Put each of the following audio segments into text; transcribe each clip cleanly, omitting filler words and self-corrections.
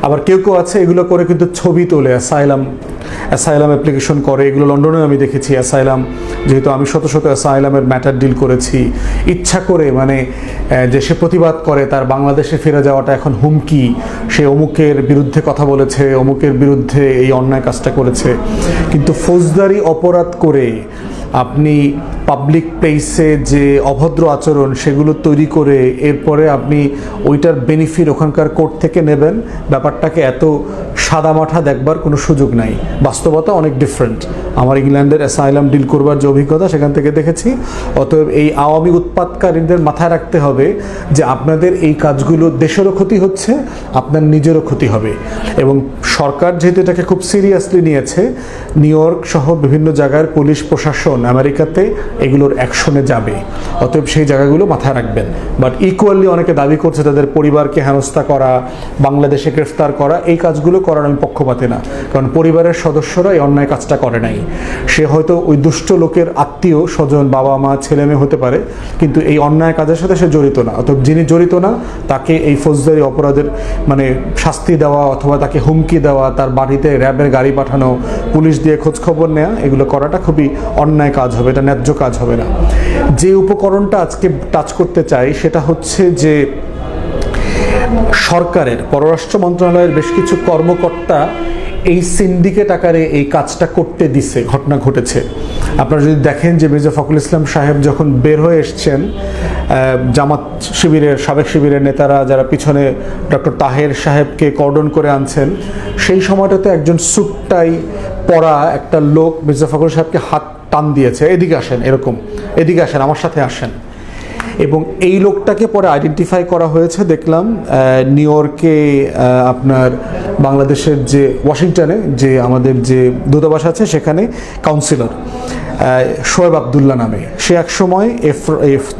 আবার কেউ কেউ আছে এগুলো করে কিন্তু ছবি তোলে, অ্যাসাইলাম অ্যাপ্লিকেশন করে। এগুলো লন্ডনে আমি দেখেছি। অ্যাসাইলাম, যেহেতু আমি শত শত অ্যাসাইলামের ম্যাটার ডিল করেছি, ইচ্ছা করে মানে যে সে প্রতিবাদ করে তার বাংলাদেশে ফিরে যাওয়াটা এখন হুমকি, সে অমুকের বিরুদ্ধে কথা বলেছে, অমুকের বিরুদ্ধে এই অন্যায় কাজটা করেছে। কিন্তু ফৌজদারি অপরাধ করে আপনি পাবলিক প্লেসে যে অভদ্র আচরণ সেগুলো তৈরি করে এরপরে আপনি ওইটার বেনিফিট ওখানকার কোর্ট থেকে নেবেন, ব্যাপারটাকে এত সাদামাঠা দেখবার কোনো সুযোগ নাই। বাস্তবতা অনেক ডিফারেন্ট। আমার ইংল্যান্ডের অ্যাসাইলাম ডিল করবার যে অভিজ্ঞতা সেখান থেকে দেখেছি। অতএব এই আওয়ামী উৎপাতকারীদের মাথায় রাখতে হবে যে আপনাদের এই কাজগুলো দেশেরও ক্ষতি হচ্ছে, আপনার নিজেরও ক্ষতি হবে। এবং সরকার যেহেতু এটাকে খুব সিরিয়াসলি নিয়েছে, নিউ ইয়র্ক সহ বিভিন্ন জায়গার পুলিশ প্রশাসন আমেরিকাতে এগুলোর অ্যাকশনে যাবে। অতএব সেই জায়গাগুলো মাথায় রাখবেন। বাট ইকুয়ালি অনেকে দাবি করছে তাদের পরিবারকে হেনস্থা করা, বাংলাদেশে গ্রেফতার করা, এই কাজগুলো করার আমি পক্ষপাতে না। কারণ পরিবারের সদস্যরা এই অন্যায় কাজটা করে নাই। সে হয়তো ওই দুষ্ট লোকের আত্মীয় স্বজন, বাবা মা ছেলে মেয়ে হতে পারে, কিন্তু এই অন্যায় কাজের সাথে সে জড়িত না। অতএব যিনি জড়িত না তাকে এই ফৌজদারি অপরাধের মানে শাস্তি দেওয়া অথবা তাকে হুমকি দেওয়া, তার বাড়িতে র্যাবের গাড়ি পাঠানো, পুলিশ দিয়ে খোঁজখবর নেওয়া, এগুলো করাটা খুবই অন্যায় কাজ হবে, এটা ন্যায্য কাজ হবে না। যে উপকরণটা আজকে টাচ করতে চাই সেটা হচ্ছে যে সরকারের পররাষ্ট্র মন্ত্রণালয়ের বেশ কিছু কর্মকর্তা এই সিন্ডিকেট আকারে এই কাজটা করতে দিছে, ঘটনা ঘটেছে। আপনারা যদি দেখেন যে মির্জা ফখরুল ইসলাম সাহেব যখন বের হয়ে এসছেন, জামাত শিবিরের সাবেক শিবিরের নেতারা যারা পিছনে ডক্টর তাহের সাহেবকে কর্ডন করে আনছেন, সেই সময়টাতে একজন স্যুট টাই পরা একটা লোক মির্জা ফখরুল সাহেবকে হাত টান দিয়েছে, এদিকে আসেন, এরকম এদিকে আসেন, আমার সাথে আসেন। এবং এই লোকটাকে পরে আইডেন্টিফাই করা হয়েছে দেখলাম নিউ ইয়র্কে, আপনার বাংলাদেশের যে ওয়াশিংটনে যে আমাদের যে দূতাবাস আছে সেখানে কাউন্সিলর শোয়েব আবদুল্লাহ নামে। সে একসময়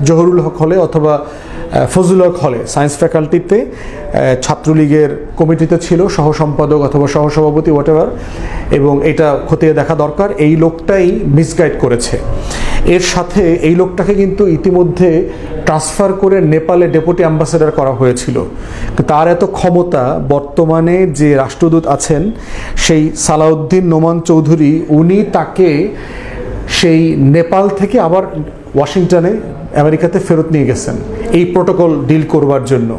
জহুরুল হক হলে অথবা ফজলুল হক হলে সায়েন্স ফ্যাকাল্টিতে ছাত্রলীগের কমিটিতে ছিল, সহ সম্পাদক অথবা সহসভাপতি হোয়াটএভার। এবং এটা খতিয়ে দেখা দরকার, এই লোকটাই মিসগাইড করেছে। এর সাথে এই লোকটাকে কিন্তু ইতিমধ্যে ট্রান্সফার করে নেপালে ডেপুটি অ্যাম্বাসেডর করা হয়েছিল। তার এত ক্ষমতা, বর্তমানে যে রাষ্ট্রদূত আছেন সেই সালাউদ্দিন নোমান চৌধুরী, উনি তাকে সেই নেপাল থেকে আবার ওয়াশিংটনে আমেরিকাতে ফেরত নিয়ে গেছেন এই প্রোটোকল ডিল করবার জন্য।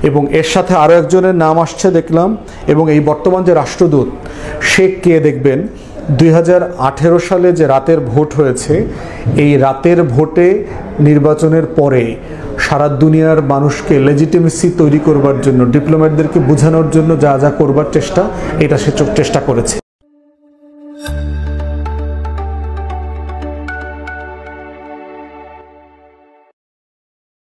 এবং এর সাথে আরও একজনের নাম আসছে দেখলাম। এবং এই বর্তমান যে রাষ্ট্রদূত সে কে দেখবেন, 2018 সালে যে রাতের ভোট হয়েছে, এই রাতের ভোটে নির্বাচনের পরে সারা দুনিয়ার মানুষকে লেজিটিমেসি তৈরি করবার জন্য, ডিপ্লোম্যাটদেরকে বোঝানোর জন্য যা যা করবার চেষ্টা, এটা সে চেষ্টা করেছে।